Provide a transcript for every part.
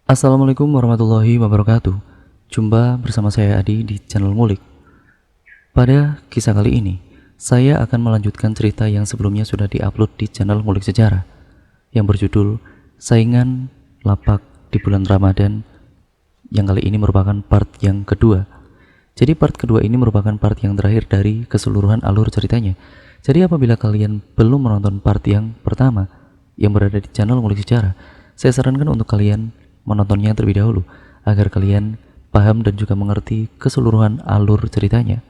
Assalamualaikum warahmatullahi wabarakatuh. Jumpa bersama saya Adi di channel Ngulik. Pada kisah kali ini, saya akan melanjutkan cerita yang sebelumnya sudah diupload di channel Ngulik Sejarah yang berjudul Saingan Lapak di Bulan Ramadan, yang kali ini merupakan part yang kedua. Jadi part kedua ini merupakan part yang terakhir dari keseluruhan alur ceritanya. Jadi apabila kalian belum menonton part yang pertama yang berada di channel Ngulik Sejarah, saya sarankan untuk kalian menontonnya terlebih dahulu agar kalian paham dan juga mengerti keseluruhan alur ceritanya.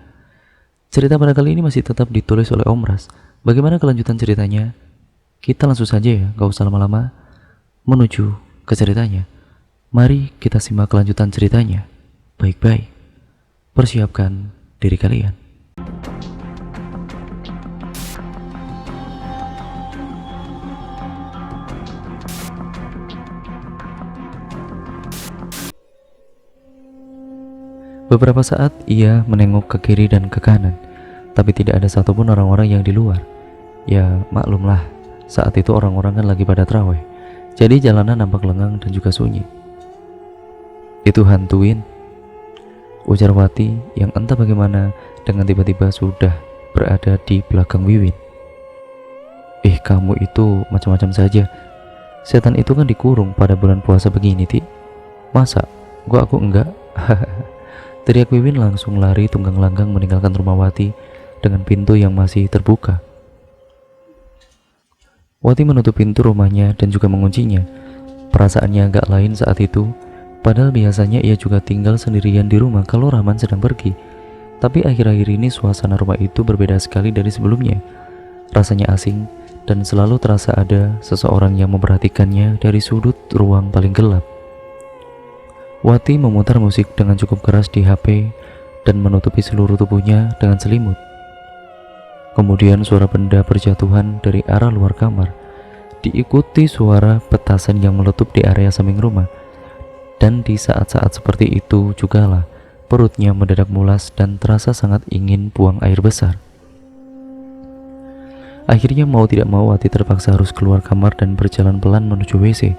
Cerita pada kali ini masih tetap ditulis oleh Om Ras. Bagaimana kelanjutan ceritanya? Kita langsung saja ya, gak usah lama-lama menuju ke ceritanya. Mari kita simak kelanjutan ceritanya. Baik-baik, persiapkan diri kalian. Beberapa saat ia menengok ke kiri dan ke kanan, tapi tidak ada satupun orang-orang yang di luar. Ya maklumlah, saat itu orang-orang kan lagi pada traweh, jadi jalanan nampak lengang dan juga sunyi. Itu hantuin, ujar Wati yang entah bagaimana dengan tiba-tiba sudah berada di belakang Wiwin. Kamu itu macam-macam saja. Setan itu kan dikurung pada bulan puasa begini, Ti. Masa? Aku enggak. Teriak Wiwin langsung lari tunggang langgang meninggalkan rumah Wati dengan pintu yang masih terbuka. Wati menutup pintu rumahnya dan juga menguncinya. Perasaannya agak lain saat itu, padahal biasanya ia juga tinggal sendirian di rumah kalau Rahman sedang pergi. Tapi akhir-akhir ini suasana rumah itu berbeda sekali dari sebelumnya. Rasanya asing dan selalu terasa ada seseorang yang memperhatikannya dari sudut ruang paling gelap. Wati memutar musik dengan cukup keras di HP dan menutupi seluruh tubuhnya dengan selimut. Kemudian suara benda berjatuhan dari arah luar kamar, diikuti suara petasan yang meletup di area samping rumah. Dan di saat-saat seperti itu jugalah perutnya mendadak mulas dan terasa sangat ingin buang air besar. Akhirnya mau tidak mau Wati terpaksa harus keluar kamar dan berjalan pelan menuju WC.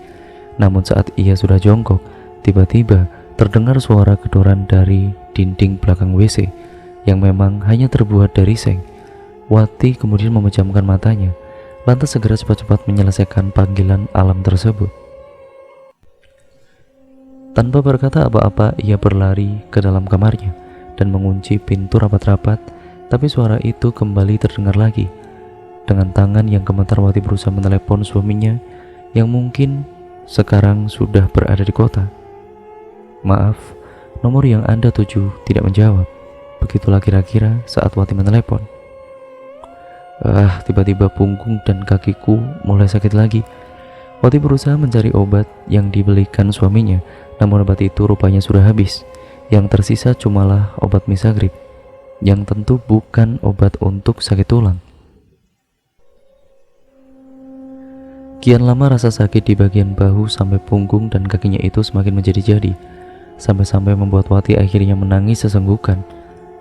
Namun saat ia sudah jongkok, tiba-tiba terdengar suara kedoran dari dinding belakang WC yang memang hanya terbuat dari seng. Wati kemudian memejamkan matanya, lantas segera cepat-cepat menyelesaikan panggilan alam tersebut. Tanpa berkata apa-apa, ia berlari ke dalam kamarnya dan mengunci pintu rapat-rapat, tapi suara itu kembali terdengar lagi. Dengan tangan yang gemetar, Wati berusaha menelepon suaminya yang mungkin sekarang sudah berada di kota. Maaf, nomor yang Anda tuju tidak menjawab. Begitulah kira-kira saat Wati menelepon. Tiba-tiba punggung dan kakiku mulai sakit lagi. Wati berusaha mencari obat yang dibelikan suaminya, namun obat itu rupanya sudah habis. Yang tersisa cumalah obat misagrip, yang tentu bukan obat untuk sakit tulang. Kian lama rasa sakit di bagian bahu sampai punggung dan kakinya itu semakin menjadi-jadi, sampai-sampai membuat Wati akhirnya menangis sesenggukan.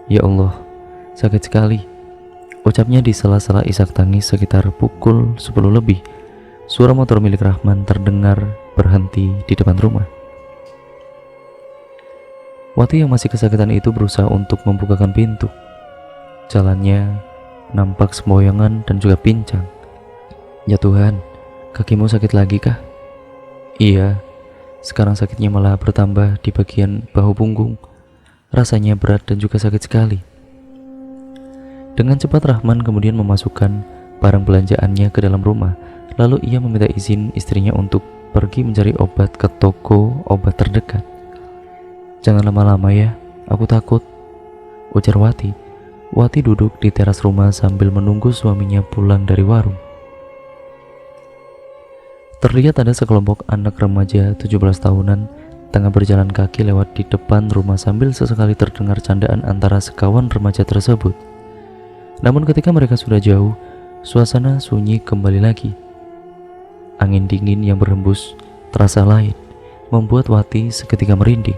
Ya Allah, sakit sekali, ucapnya di sela-sela isak tangis. Sekitar pukul 10 lebih, suara motor milik Rahman terdengar berhenti di depan rumah. Wati yang masih kesakitan itu berusaha untuk membukakan pintu. Jalannya nampak semboyangan dan juga pincang. Ya Tuhan, kakimu sakit lagi kah? Iya, sekarang sakitnya malah bertambah di bagian bahu punggung. Rasanya berat dan juga sakit sekali. Dengan cepat Rahman kemudian memasukkan barang belanjaannya ke dalam rumah. Lalu ia meminta izin istrinya untuk pergi mencari obat ke toko obat terdekat. Jangan lama-lama ya, aku takut, ujar Wati. Wati duduk di teras rumah sambil menunggu suaminya pulang dari warung. Terlihat ada sekelompok anak remaja 17 tahunan tengah berjalan kaki lewat di depan rumah sambil sesekali terdengar candaan antara sekawan remaja tersebut. Namun ketika mereka sudah jauh, suasana sunyi kembali lagi. Angin dingin yang berhembus terasa lain, membuat Wati seketika merinding.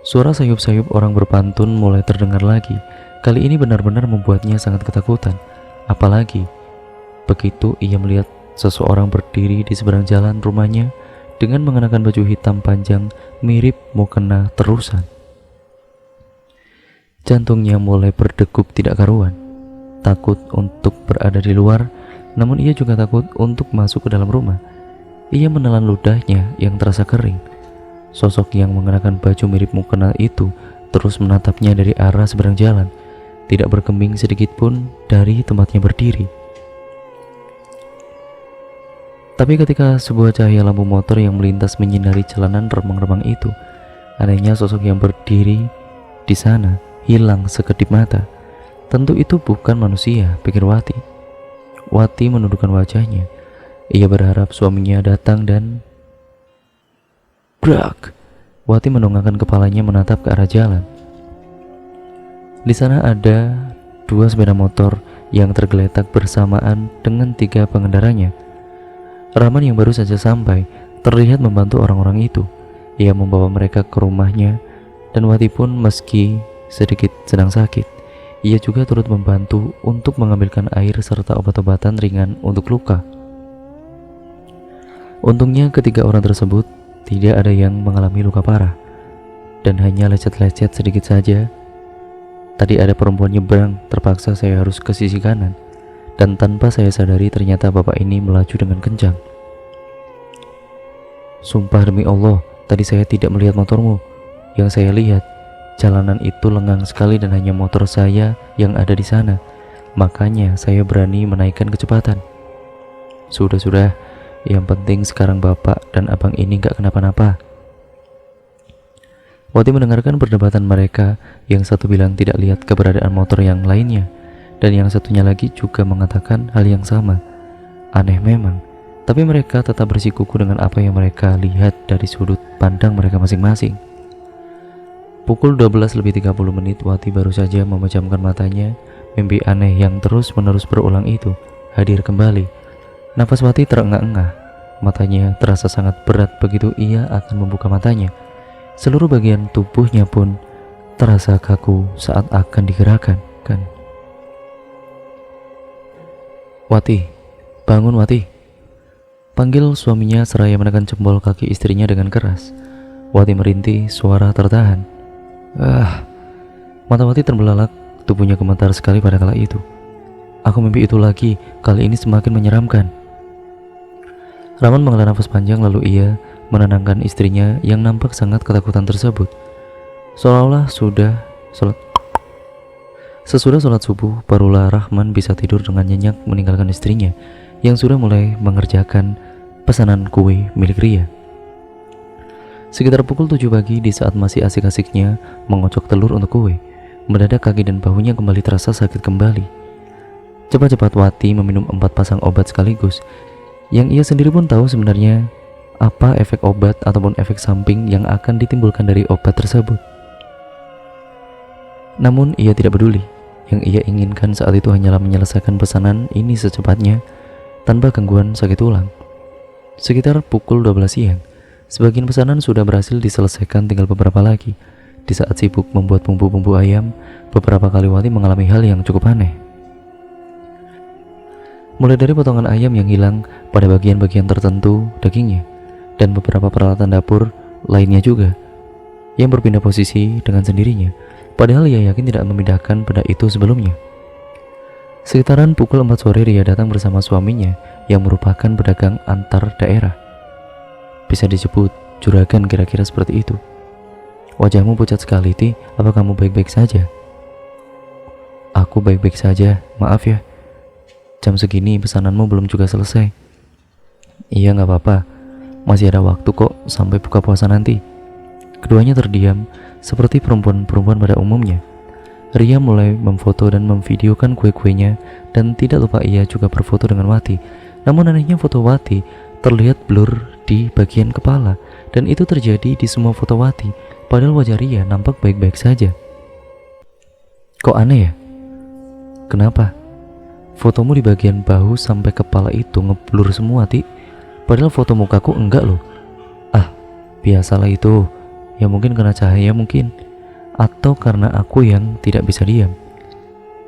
Suara sayup-sayup orang berpantun mulai terdengar lagi. Kali ini benar-benar membuatnya sangat ketakutan. Apalagi begitu ia melihat Seseorang berdiri di seberang jalan rumahnya dengan mengenakan baju hitam panjang mirip mukena terusan. Jantungnya mulai berdegup tidak karuan. Takut untuk berada di luar, namun ia juga takut untuk masuk ke dalam rumah. Ia menelan ludahnya yang terasa kering. Sosok yang mengenakan baju mirip mukena itu terus menatapnya dari arah seberang jalan, tidak bergeming sedikit pun dari tempatnya berdiri. Tapi ketika sebuah cahaya lampu motor yang melintas menyinari jalanan remang-remang itu, anehnya sosok yang berdiri di sana hilang sekedip mata. Tentu itu bukan manusia, pikir Wati. Wati menundukkan wajahnya. Ia berharap suaminya datang dan brak. Wati mendongakkan kepalanya menatap ke arah jalan. Di sana ada 2 sepeda motor yang tergeletak bersamaan dengan 3 pengendaranya. Rahman yang baru saja sampai terlihat membantu orang-orang itu. Ia membawa mereka ke rumahnya, dan Wati pun meski sedikit sedang sakit, ia juga turut membantu untuk mengambilkan air serta obat-obatan ringan untuk luka. Untungnya ketiga orang tersebut tidak ada yang mengalami luka parah, dan hanya lecet-lecet sedikit saja. Tadi ada perempuan nyebrang, terpaksa saya harus ke sisi kanan, dan tanpa saya sadari ternyata bapak ini melaju dengan kencang. Sumpah demi Allah, tadi saya tidak melihat motormu. Yang saya lihat, jalanan itu lengang sekali dan hanya motor saya yang ada di sana. Makanya saya berani menaikkan kecepatan. Sudah, yang penting sekarang bapak dan abang ini gak kenapa-napa. Wati mendengarkan perdebatan mereka. Yang satu bilang tidak lihat keberadaan motor yang lainnya, dan yang satunya lagi juga mengatakan hal yang sama. Aneh memang, tapi mereka tetap bersikuku dengan apa yang mereka lihat dari sudut pandang mereka masing-masing. Pukul 12:30 Wati baru saja memejamkan matanya. Mimpi aneh yang terus-menerus berulang itu hadir kembali. Nafas Wati terengah-engah. Matanya terasa sangat berat begitu ia akan membuka matanya. Seluruh bagian tubuhnya pun terasa kaku saat akan digerakkan. Wati, bangun Wati. Panggil suaminya seraya menekan jempol kaki istrinya dengan keras. Wati merintih, suara tertahan. Mata Wati terbelalak, tubuhnya gemetar sekali pada kala itu. Aku mimpi itu lagi, kali ini semakin menyeramkan. Rahman menghela nafas panjang lalu ia menenangkan istrinya yang nampak sangat ketakutan tersebut. Seolah-olah sesudah sholat subuh, barulah Rahman bisa tidur dengan nyenyak meninggalkan istrinya yang sudah mulai mengerjakan pesanan kue milik Ria. Sekitar pukul 7 pagi, di saat masih asik-asiknya mengocok telur untuk kue, mendadak kaki dan bahunya kembali terasa sakit kembali. Cepat-cepat Wati meminum 4 pasang obat sekaligus, yang ia sendiri pun tahu sebenarnya apa efek obat ataupun efek samping yang akan ditimbulkan dari obat tersebut. Namun ia tidak peduli. Yang ia inginkan saat itu hanyalah menyelesaikan pesanan ini secepatnya tanpa gangguan sakit tulang. Sekitar pukul 12 siang, sebagian pesanan sudah berhasil diselesaikan, tinggal beberapa lagi. Di saat sibuk membuat bumbu-bumbu ayam, beberapa kali Wati mengalami hal yang cukup aneh. Mulai dari potongan ayam yang hilang pada bagian-bagian tertentu dagingnya, dan beberapa peralatan dapur lainnya juga yang berpindah posisi dengan sendirinya, padahal ia yakin tidak memindahkan benda itu sebelumnya. Sekitaran pukul 4 sore Ria datang bersama suaminya yang merupakan pedagang antar daerah. Bisa disebut juragan kira-kira seperti itu. Wajahmu pucat sekali, Ti. Apa kamu baik-baik saja? Aku baik-baik saja, maaf ya. Jam segini pesananmu belum juga selesai. Iya, gak apa-apa. Masih ada waktu kok sampai buka puasa nanti. Keduanya terdiam seperti perempuan-perempuan pada umumnya. Ria mulai memfoto dan memvideokan kue-kuenya, dan tidak lupa ia juga berfoto dengan Wati. Namun anehnya foto Wati terlihat blur di bagian kepala, dan itu terjadi di semua foto Wati, padahal wajah Ria nampak baik-baik saja. Kok aneh ya? Kenapa? Fotomu di bagian bahu sampai kepala itu ngeblur semua, Ti. Padahal foto mukaku enggak loh. Biasalah itu. Ya mungkin karena cahaya mungkin, atau karena aku yang tidak bisa diam.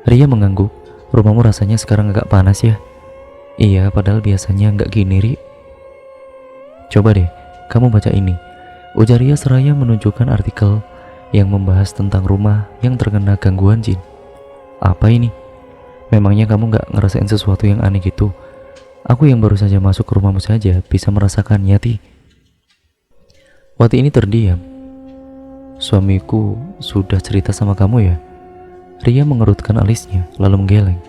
Ria mengangguk. Rumahmu rasanya sekarang agak panas ya? Iya, padahal biasanya nggak gini, Ri. Coba deh, kamu baca ini. Ujar Ria seraya menunjukkan artikel yang membahas tentang rumah yang terkena gangguan jin. Apa ini? Memangnya kamu nggak ngerasain sesuatu yang aneh gitu? Aku yang baru saja masuk ke rumahmu saja bisa merasakannya, Ti. Wati ini terdiam. Suamiku sudah cerita sama kamu ya? Ria mengerutkan alisnya lalu menggeleng.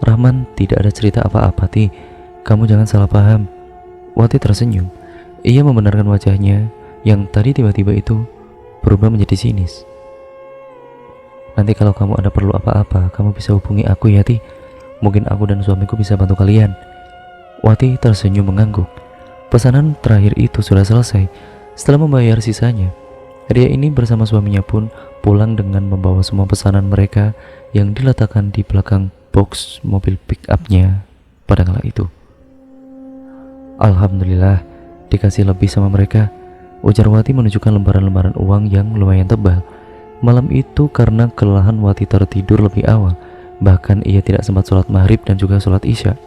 Rahman, tidak ada cerita apa-apa, Ti. Kamu jangan salah paham. Wati tersenyum. Ia membenarkan wajahnya yang tadi tiba-tiba itu berubah menjadi sinis. Nanti kalau kamu ada perlu apa-apa, kamu bisa hubungi aku ya, Ti. Mungkin aku dan suamiku bisa bantu kalian. Wati tersenyum mengangguk. Pesanan terakhir itu sudah selesai. Setelah membayar sisanya, Ria ini bersama suaminya pun pulang dengan membawa semua pesanan mereka yang diletakkan di belakang box mobil pick up-nya pada kala itu. Alhamdulillah, dikasih lebih sama mereka, ujar Wati menunjukkan lembaran-lembaran uang yang lumayan tebal. Malam itu karena kelelahan Wati tertidur lebih awal, bahkan ia tidak sempat sholat maghrib dan juga sholat isya.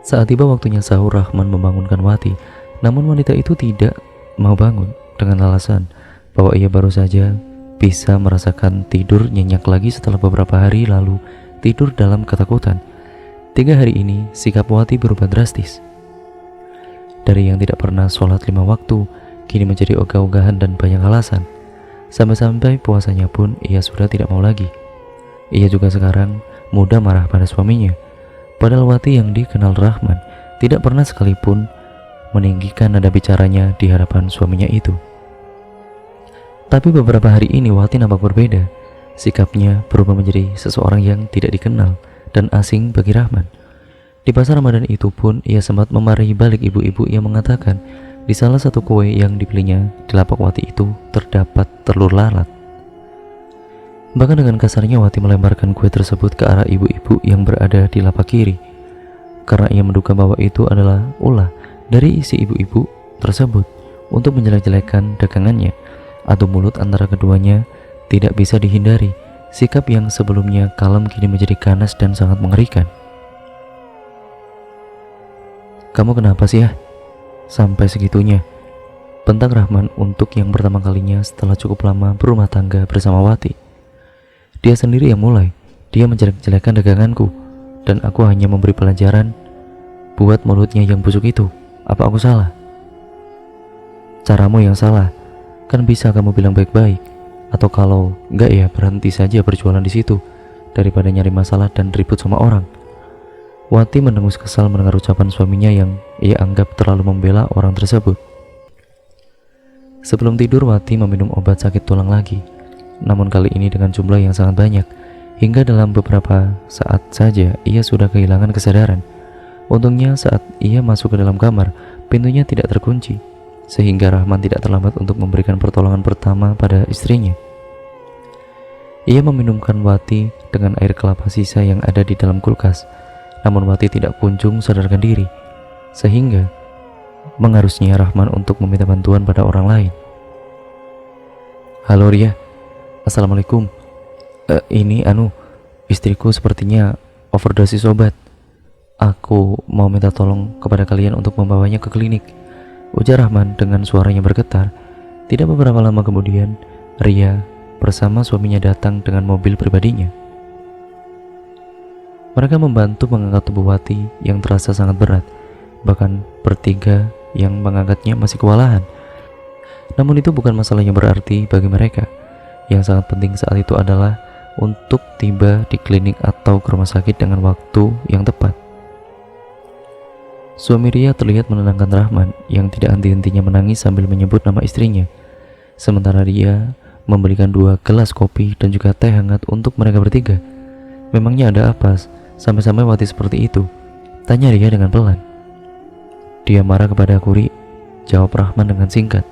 Saat tiba waktunya sahur, Rahman membangunkan Wati, namun wanita itu tidak mau bangun dengan alasan bahwa ia baru saja bisa merasakan tidur nyenyak lagi setelah beberapa hari lalu tidur dalam ketakutan. 3 hari ini sikap Wati berubah drastis. Dari yang tidak pernah sholat 5 waktu, kini menjadi ogah-ogahan dan banyak alasan. Sampai-sampai puasanya pun ia sudah tidak mau lagi. Ia juga sekarang mudah marah pada suaminya. Padahal Wati yang dikenal Rahman tidak pernah sekalipun meninggikan nada bicaranya di hadapan suaminya itu. Tapi beberapa hari ini Wati nampak berbeda. Sikapnya berubah menjadi seseorang yang tidak dikenal dan asing bagi Rahman. Di pasar Ramadan itu pun ia sempat memarahi balik ibu-ibu yang mengatakan di salah satu kue yang dibelinya di lapak Wati itu terdapat telur lalat. Bahkan dengan kasarnya Wati melemparkan kue tersebut ke arah ibu-ibu yang berada di lapak kiri, karena ia menduga bahwa itu adalah ulah dari isi ibu-ibu tersebut untuk menjelek-jelekan dagangannya. Adu mulut antara keduanya tidak bisa dihindari. Sikap yang sebelumnya kalem kini menjadi ganas dan sangat mengerikan. Kamu kenapa sih ya? Sampai segitunya, bentak Rahman untuk yang pertama kalinya setelah cukup lama berumah tangga bersama Wati. Dia sendiri yang mulai. Dia menjelek-jelekan daganganku, dan aku hanya memberi pelajaran buat mulutnya yang busuk itu. Apa aku salah? Caramu yang salah. Kan bisa kamu bilang baik-baik, atau kalau enggak ya berhenti saja berjualan di situ daripada nyari masalah dan ribut sama orang. Wati mendengus kesal mendengar ucapan suaminya yang ia anggap terlalu membela orang tersebut. Sebelum tidur Wati meminum obat sakit tulang lagi, namun kali ini dengan jumlah yang sangat banyak, hingga dalam beberapa saat saja ia sudah kehilangan kesadaran. Untungnya saat ia masuk ke dalam kamar, pintunya tidak terkunci, sehingga Rahman tidak terlambat untuk memberikan pertolongan pertama pada istrinya. Ia meminumkan Wati dengan air kelapa sisa yang ada di dalam kulkas, namun Wati tidak kunjung sadarkan diri, sehingga mengharusnya Rahman untuk meminta bantuan pada orang lain. Halo Ria, Assalamualaikum. Ini istriku sepertinya overdosis obat. Aku mau minta tolong kepada kalian untuk membawanya ke klinik, ujar Rahman dengan suaranya bergetar. Tidak beberapa lama kemudian, Ria bersama suaminya datang dengan mobil pribadinya. Mereka membantu mengangkat tubuh Wati yang terasa sangat berat. Bahkan bertiga yang mengangkatnya masih kewalahan. Namun itu bukan masalah yang berarti bagi mereka. Yang sangat penting saat itu adalah untuk tiba di klinik atau ke rumah sakit dengan waktu yang tepat. Suami Ria terlihat menenangkan Rahman yang tidak henti-hentinya menangis sambil menyebut nama istrinya. Sementara Ria memberikan 2 gelas kopi dan juga teh hangat untuk mereka bertiga. Memangnya ada apa sampai-sampai Wati seperti itu? Tanya Ria dengan pelan. Dia marah kepada aku, Ri, jawab Rahman dengan singkat.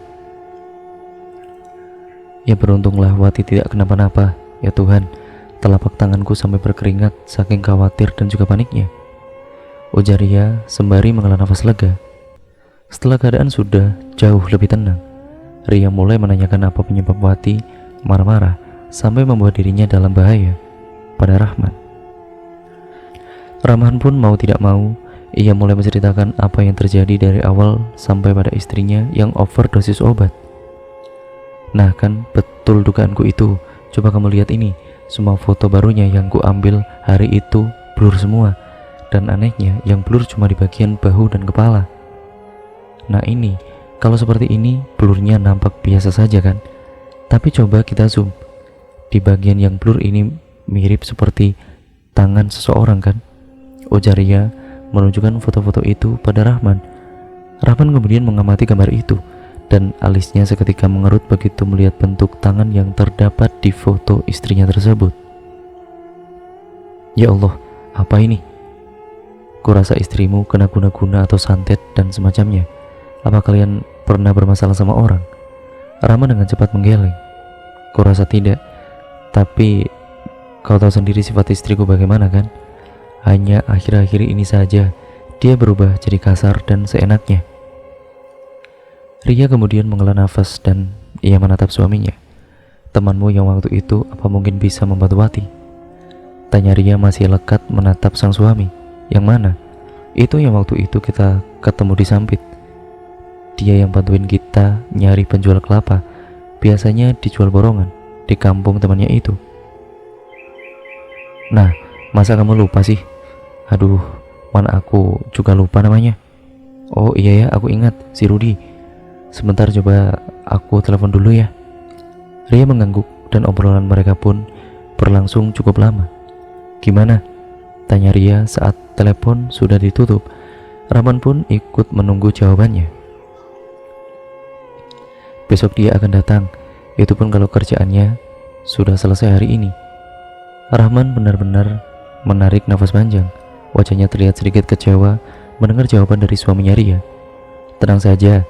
Ya beruntunglah Wati tidak kenapa-napa. Ya Tuhan, telapak tanganku sampai berkeringat saking khawatir dan juga paniknya, ujar Ria sembari menghela nafas lega. Setelah keadaan sudah jauh lebih tenang, Ria mulai menanyakan apa penyebab Wati marah-marah sampai membuat dirinya dalam bahaya pada Rahman. Rahman pun mau tidak mau, ia mulai menceritakan apa yang terjadi dari awal sampai pada istrinya yang overdosis obat. Nah kan, betul dugaanku itu. Coba kamu lihat ini, semua foto barunya yang ku ambil hari itu blur semua. Dan anehnya, yang blur cuma di bagian bahu dan kepala. Nah ini, kalau seperti ini, blurnya nampak biasa saja kan? Tapi coba kita zoom. Di bagian yang blur ini mirip seperti tangan seseorang kan? Ujar Ria menunjukkan foto-foto itu pada Rahman. Rahman kemudian mengamati gambar itu, dan alisnya seketika mengerut begitu melihat bentuk tangan yang terdapat di foto istrinya tersebut. Ya Allah, apa ini? Kurasa istrimu kena guna-guna atau santet dan semacamnya. Apa kalian pernah bermasalah sama orang? Rahman dengan cepat menggeleng. Kurasa tidak, tapi kau tahu sendiri sifat istriku bagaimana kan? Hanya akhir-akhir ini saja dia berubah jadi kasar dan seenaknya. Ria kemudian menghela nafas dan ia menatap suaminya. Temanmu yang waktu itu apa mungkin bisa membantu Wati? Tanya Ria masih lekat menatap sang suami. Yang mana? Itu yang waktu itu kita ketemu di Sampit. Dia yang bantuin kita nyari penjual kelapa. Biasanya dijual borongan di kampung temannya itu. Nah, masa kamu lupa sih? Aduh, mana aku juga lupa namanya. Oh iya ya, aku ingat, si Rudi. Sebentar, coba aku telepon dulu ya. Ria mengangguk dan obrolan mereka pun berlangsung cukup lama. Gimana? Tanya Ria saat telepon sudah ditutup. Rahman pun ikut menunggu jawabannya. Besok dia akan datang, itu pun kalau kerjaannya sudah selesai hari ini. Rahman benar-benar menarik nafas panjang. Wajahnya terlihat sedikit kecewa mendengar jawaban dari suaminya Ria. Tenang saja,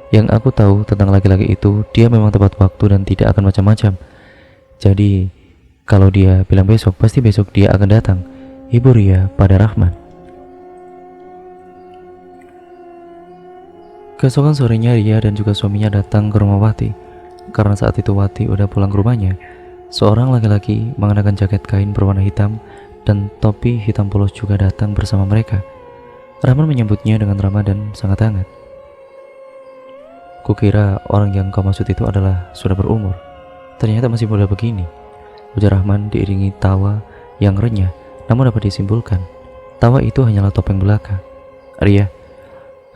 yang aku tahu tentang laki-laki itu, dia memang tepat waktu dan tidak akan macam-macam. Jadi, kalau dia bilang besok, pasti besok dia akan datang. Ibu Ria pada Rahman. Keesokan sorenya Ria dan juga suaminya datang ke rumah Wati. Karena saat itu Wati udah pulang ke rumahnya. Seorang laki-laki mengenakan jaket kain berwarna hitam dan topi hitam polos juga datang bersama mereka. Rahman menyambutnya dengan ramah dan sangat hangat. Kukira orang yang kau maksud itu adalah sudah berumur. Ternyata masih muda begini. Ujar Rahman diiringi tawa yang renyah. Namun dapat disimpulkan, tawa itu hanyalah topeng belaka. Ria,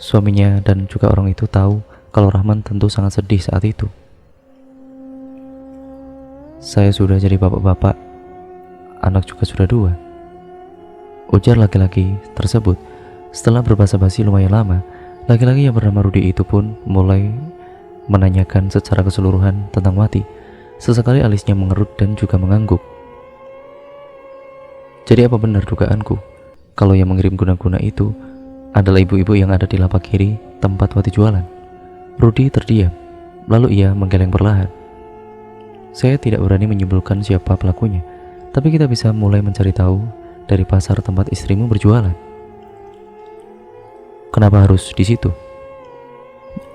suaminya dan juga orang itu tahu kalau Rahman tentu sangat sedih saat itu. Saya sudah jadi bapak-bapak, anak juga sudah 2. Ujar laki-laki tersebut. Setelah berbasa-basi lumayan lama, laki-laki yang bernama Rudi itu pun mulai menanyakan secara keseluruhan tentang Wati. Sesekali alisnya mengerut dan juga mengangguk. Jadi apa benar dugaanku? Kalau yang mengirim guna-guna itu adalah ibu-ibu yang ada di lapak kiri tempat Wati jualan. Rudi terdiam, lalu ia menggeleng perlahan. Saya tidak berani menyimpulkan siapa pelakunya, tapi kita bisa mulai mencari tahu dari pasar tempat istrimu berjualan. Kenapa harus di situ?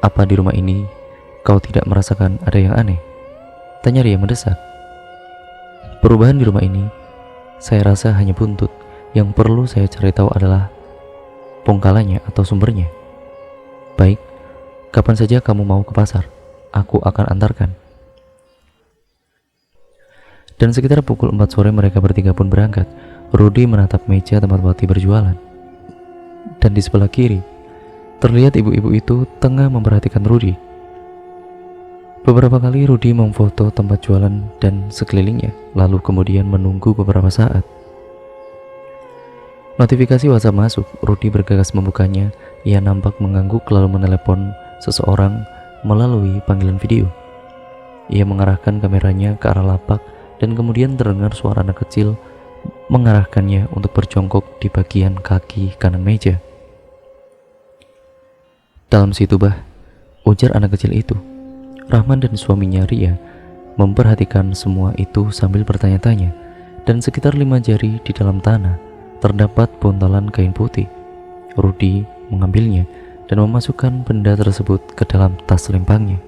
Apa di rumah ini kau tidak merasakan ada yang aneh? Tanya Ria mendesak. Perubahan di rumah ini saya rasa hanya buntut. Yang perlu saya cari tahu adalah pongkalannya atau sumbernya. Baik, kapan saja kamu mau ke pasar, aku akan antarkan. Dan sekitar pukul 4 sore mereka bertiga pun berangkat. Rudi menatap meja tempat Wati berjualan. Dan di sebelah kiri, terlihat ibu-ibu itu tengah memperhatikan Rudi. Beberapa kali Rudi memfoto tempat jualan dan sekelilingnya, lalu kemudian menunggu beberapa saat. Notifikasi WhatsApp masuk, Rudi bergegas membukanya. Ia nampak mengangguk lalu menelepon seseorang melalui panggilan video. Ia mengarahkan kameranya ke arah lapak dan kemudian terdengar suara anak kecil mengarahkannya untuk berjongkok di bagian kaki kanan meja. Dalam situ bah, ujar anak kecil itu. Rahman dan suaminya Ria memperhatikan semua itu sambil bertanya-tanya, dan sekitar 5 jari di dalam tanah terdapat buntalan kain putih. Rudi mengambilnya dan memasukkan benda tersebut ke dalam tas lempangnya.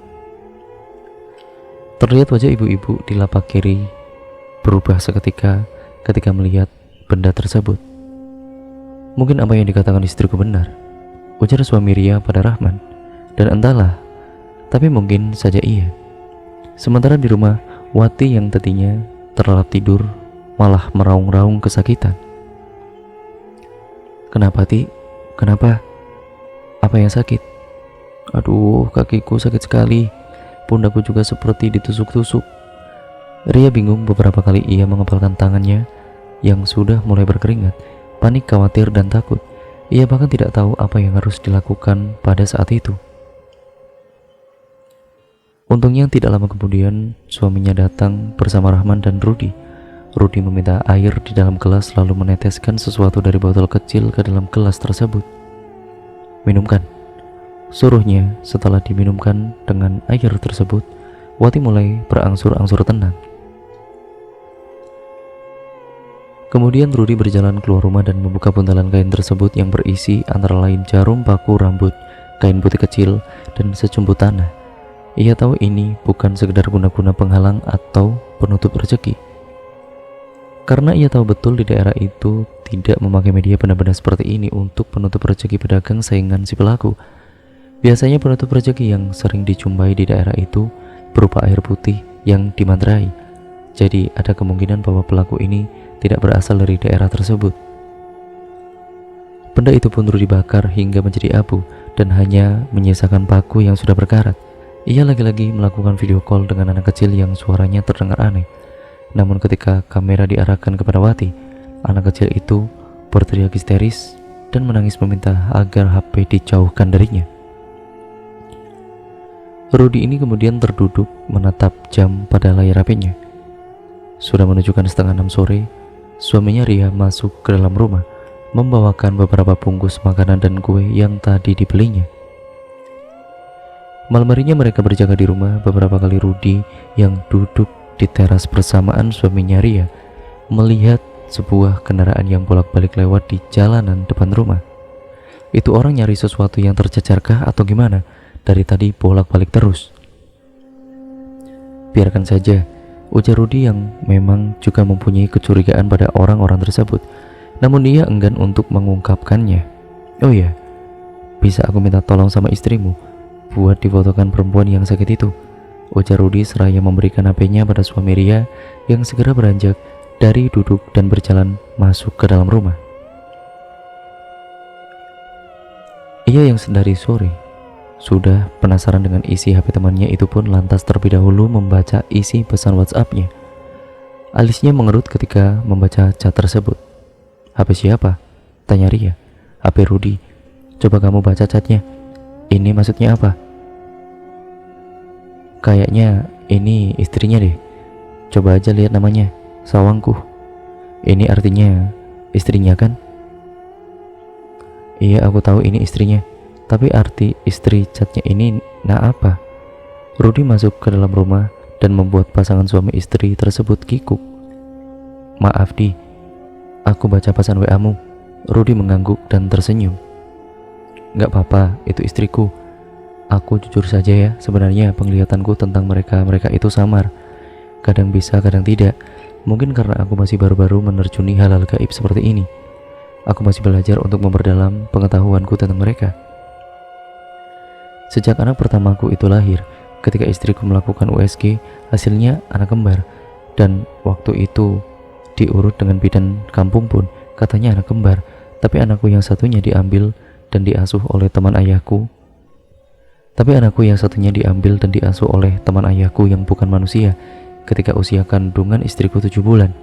Terlihat wajah ibu-ibu di lapak kiri berubah seketika ketika melihat benda tersebut. Mungkin apa yang dikatakan istriku benar, ujar suami Ria pada Rahman. Dan entahlah, tapi mungkin saja iya. Sementara di rumah, Wati yang tadinya terlelap tidur malah meraung-raung kesakitan. Kenapa, Ti? Kenapa? Apa yang sakit? Aduh, kakiku sakit sekali. Pundakku juga seperti ditusuk-tusuk. Ria bingung. Beberapa kali ia mengepalkan tangannya yang sudah mulai berkeringat, panik, khawatir, dan takut. Ia bahkan tidak tahu apa yang harus dilakukan pada saat itu. Untungnya tidak lama kemudian suaminya datang bersama Rahman dan Rudi. Rudi meminta air di dalam gelas lalu meneteskan sesuatu dari botol kecil ke dalam gelas tersebut. Minumkan, suruhnya. Setelah diminumkan dengan air tersebut, Wati mulai berangsur-angsur tenang. Kemudian Rudi berjalan keluar rumah dan membuka buntalan kain tersebut yang berisi antara lain jarum paku rambut, kain putih kecil, dan secumput tanah. Ia tahu ini bukan sekedar guna-guna penghalang atau penutup rezeki. Karena ia tahu betul di daerah itu tidak memakai media benda-benda seperti ini untuk penutup rezeki pedagang saingan si pelaku. Biasanya penutup rezeki yang sering dijumpai di daerah itu berupa air putih yang dimantrai. Jadi ada kemungkinan bahwa pelaku ini tidak berasal dari daerah tersebut. Benda itu pun dibakar hingga menjadi abu dan hanya menyisakan paku yang sudah berkarat. Ia lagi-lagi melakukan video call dengan anak kecil yang suaranya terdengar aneh. Namun ketika kamera diarahkan kepada Wati, anak kecil itu berteriak histeris dan menangis meminta agar HP dijauhkan darinya. Rudi ini kemudian terduduk menatap jam pada layar HP-nya. Sudah menunjukkan 5:30 sore, suaminya Ria masuk ke dalam rumah, membawakan beberapa bungkus makanan dan kue yang tadi dibelinya. Malam harinya mereka berjaga di rumah. Beberapa kali Rudi yang duduk di teras bersamaan suaminya Ria melihat sebuah kendaraan yang bolak-balik lewat di jalanan depan rumah. Itu orang nyari sesuatu yang tercecerkah atau gimana? Dari tadi bolak-balik terus. Biarkan saja, ujar Rudi yang memang juga mempunyai kecurigaan pada orang-orang tersebut. Namun dia enggan untuk mengungkapkannya. Oh ya, bisa aku minta tolong sama istrimu buat difotokan perempuan yang sakit itu, ujar Rudi seraya memberikan HP-nya pada suami Ria yang segera beranjak dari duduk dan berjalan masuk ke dalam rumah. Ia yang sedari sore sudah penasaran dengan isi HP temannya itu pun lantas terlebih dahulu membaca isi pesan WhatsApp-nya. Alisnya mengerut ketika membaca chat tersebut. HP siapa? Tanya Ria. HP Rudi. Coba kamu baca chatnya. Ini maksudnya apa? Kayaknya ini istrinya deh. Coba aja lihat namanya, Sawangku. Ini artinya istrinya kan? Iya, aku tahu ini istrinya. Tapi arti istri chatnya ini apa? Rudi masuk ke dalam rumah dan membuat pasangan suami istri tersebut kikuk. Maaf Di, aku baca pesan WA-mu. Rudi mengangguk dan tersenyum. Gak apa-apa, itu istriku. Aku jujur saja ya, sebenarnya penglihatanku tentang mereka itu samar. Kadang bisa, kadang tidak. Mungkin karena aku masih baru-baru menerjuni hal-hal gaib seperti ini. Aku masih belajar untuk memperdalam pengetahuanku tentang mereka. Sejak anak pertamaku itu lahir, ketika istriku melakukan USG, hasilnya anak kembar. Dan waktu itu diurut dengan bidan kampung pun katanya anak kembar. Tapi anakku yang satunya diambil dan diasuh oleh teman ayahku. Yang bukan manusia ketika usia kandungan istriku 7 bulan.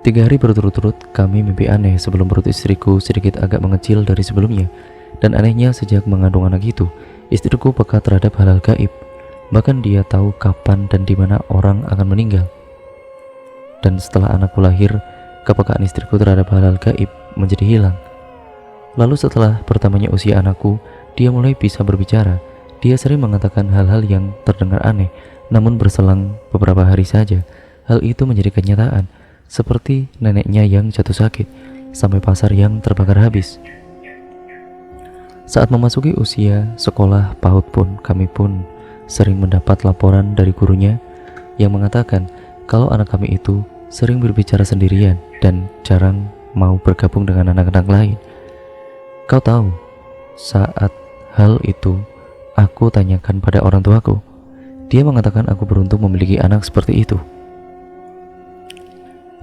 3 hari berturut-turut kami mimpi aneh sebelum perut istriku sedikit agak mengecil dari sebelumnya. Dan anehnya sejak mengandung anak itu, istriku peka terhadap hal-hal gaib. Bahkan dia tahu kapan dan di mana orang akan meninggal. Dan setelah anakku lahir, kepekaan istriku terhadap hal-hal gaib menjadi hilang. Lalu setelah pertamanya usia anakku, dia mulai bisa berbicara. Dia sering mengatakan hal-hal yang terdengar aneh, namun berselang beberapa hari saja, hal itu menjadi kenyataan. Seperti neneknya yang jatuh sakit, sampai pasar yang terbakar habis. Saat memasuki usia sekolah PAUD pun, kami pun sering mendapat laporan dari gurunya yang mengatakan kalau anak kami itu sering berbicara sendirian dan jarang mau bergabung dengan anak-anak lain. Kau tahu, saat hal itu aku tanyakan pada orang tuaku, dia mengatakan aku beruntung memiliki anak seperti itu.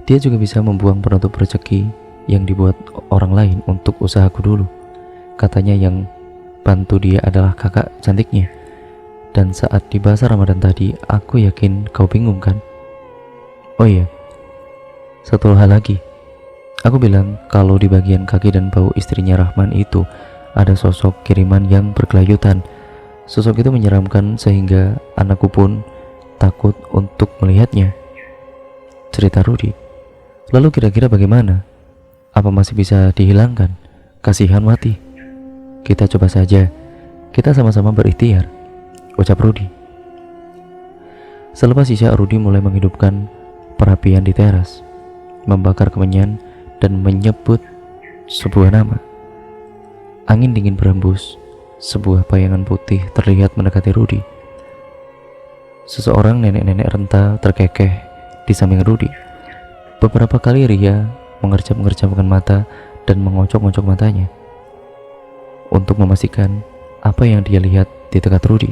Dia juga bisa membuang penutup rezeki yang dibuat orang lain untuk usahaku dulu. Katanya yang bantu dia adalah kakak cantiknya. Dan saat di bazar Ramadan tadi, aku yakin kau bingung kan? Oh iya, satu hal lagi. Aku bilang kalau di bagian kaki dan bahu istrinya Rahman itu ada sosok kiriman yang berkelayutan. Sosok itu menyeramkan sehingga anakku pun takut untuk melihatnya. Cerita Rudi. Lalu kira-kira bagaimana? Apa masih bisa dihilangkan? Kasihan mati. Kita coba saja. Kita sama-sama berikhtiar, ucap Rudi. Selepas isya, Rudi mulai menghidupkan perapian di teras, membakar kemenyan dan menyebut sebuah nama. Angin dingin berembus. Sebuah bayangan putih terlihat mendekati Rudi. Seseorang nenek-nenek renta terkekeh di samping Rudi. Beberapa kali Ria mengerjap-ngerjapkan mata dan mengocok-ngocok matanya untuk memastikan apa yang dia lihat di dekat Rudi.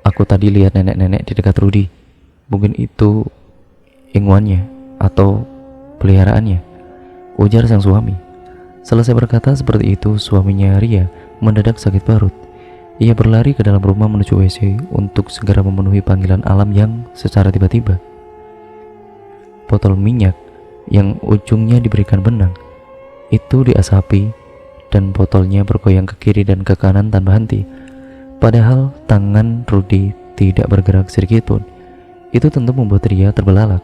Aku tadi lihat nenek-nenek di dekat Rudi. Mungkin itu ingwannya atau peliharaannya, ujar sang suami. Selesai berkata seperti itu, suaminya Ria mendadak sakit perut. Ia berlari ke dalam rumah menuju WC untuk segera memenuhi panggilan alam yang secara tiba-tiba. Botol minyak yang ujungnya diberikan benang itu diasapi dan botolnya bergoyang ke kiri dan ke kanan tanpa henti. Padahal tangan Rudi tidak bergerak sedikitpun. Itu tentu membuat Ria terbelalak.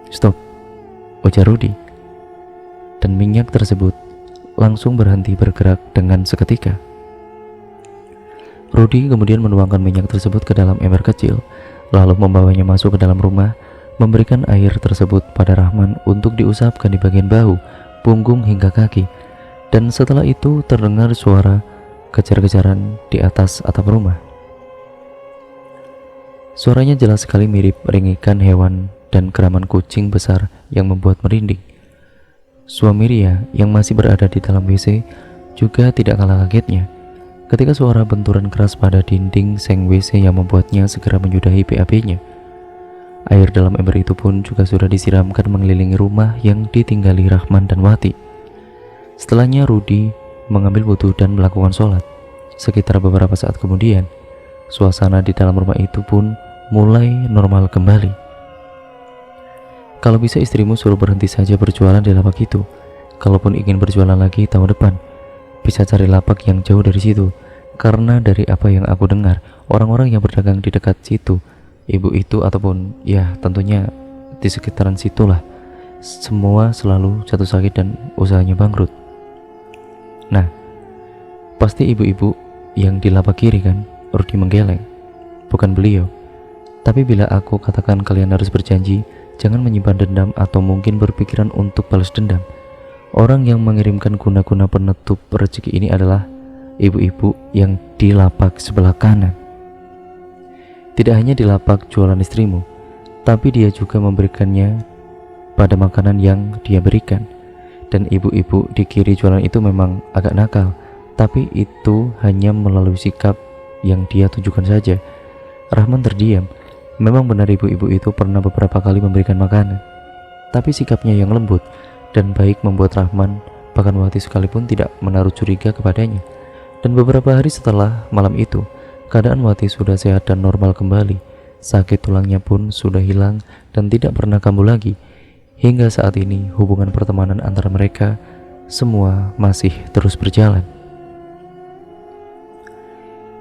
Stop, ujar Rudi. Dan minyak tersebut langsung berhenti bergerak dengan seketika. Rudi kemudian menuangkan minyak tersebut ke dalam ember kecil, lalu membawanya masuk ke dalam rumah, memberikan air tersebut pada Rahman untuk diusapkan di bagian bahu, punggung hingga kaki. Dan setelah itu terdengar suara kejar-kejaran di atas atap rumah. Suaranya jelas sekali mirip ringikan hewan dan geraman kucing besar yang membuat merinding. Suami Ria yang masih berada di dalam WC juga tidak kalah kagetnya ketika suara benturan keras pada dinding seng WC yang membuatnya segera menyudahi BAB-nya. Air dalam ember itu pun juga sudah disiramkan mengelilingi rumah yang ditinggali Rahman dan Wati. Setelahnya Rudi mengambil wudhu dan melakukan sholat. Sekitar beberapa saat kemudian, suasana di dalam rumah itu pun mulai normal kembali. Kalau bisa istrimu suruh berhenti saja berjualan di lapak itu. Kalaupun ingin berjualan lagi tahun depan, bisa cari lapak yang jauh dari situ. Karena dari apa yang aku dengar, orang-orang yang berdagang di dekat situ, ibu itu ataupun ya tentunya di sekitaran situlah, semua selalu jatuh sakit dan usahanya bangkrut. Nah, pasti ibu-ibu yang di lapak kiri kan? Rudi menggeleng. Bukan beliau. Tapi bila aku katakan kalian harus berjanji jangan menyimpan dendam atau mungkin berpikiran untuk balas dendam. Orang yang mengirimkan guna-guna penutup rezeki ini adalah ibu-ibu yang di lapak sebelah kanan. Tidak hanya di lapak jualan istrimu, tapi dia juga memberikannya pada makanan yang dia berikan. Dan ibu-ibu di kiri jualan itu memang agak nakal, tapi itu hanya melalui sikap yang dia tunjukkan saja. Rahman terdiam. Memang benar ibu-ibu itu pernah beberapa kali memberikan makanan, tapi sikapnya yang lembut dan baik membuat Rahman, bahkan Wati sekalipun tidak menaruh curiga kepadanya. Dan beberapa hari setelah malam itu, keadaan Wati sudah sehat dan normal kembali. Sakit tulangnya pun sudah hilang dan tidak pernah kambuh lagi. Hingga saat ini hubungan pertemanan antara mereka semua masih terus berjalan.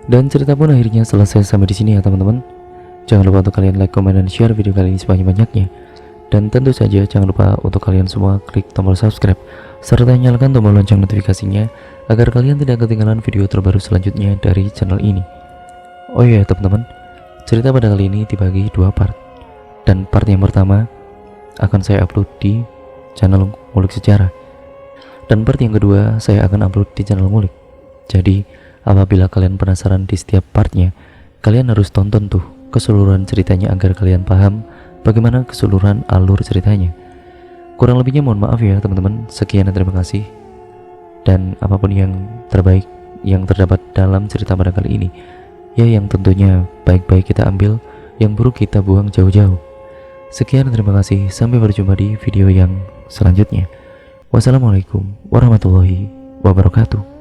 Dan cerita pun akhirnya selesai sampai di sini ya teman-teman. Jangan lupa untuk kalian like, komen, dan share video kali ini sebanyak-banyaknya. Dan tentu saja jangan lupa untuk kalian semua klik tombol subscribe serta nyalakan tombol lonceng notifikasinya agar kalian tidak ketinggalan video terbaru selanjutnya dari channel ini. Oh iya teman-teman, cerita pada kali ini dibagi dua part. Dan part yang pertama akan saya upload di channel Ngulik Sejarah. Dan part yang kedua saya akan upload di channel Ngulik. Jadi apabila kalian penasaran di setiap partnya, kalian harus tonton tuh keseluruhan ceritanya agar kalian paham bagaimana keseluruhan alur ceritanya. Kurang lebihnya mohon maaf ya teman-teman. Sekian dan terima kasih. Dan apapun yang terbaik yang terdapat dalam cerita pada kali ini, ya yang tentunya baik-baik kita ambil, yang buruk kita buang jauh-jauh. Sekian dan terima kasih. Sampai berjumpa di video yang selanjutnya. Wassalamualaikum warahmatullahi wabarakatuh.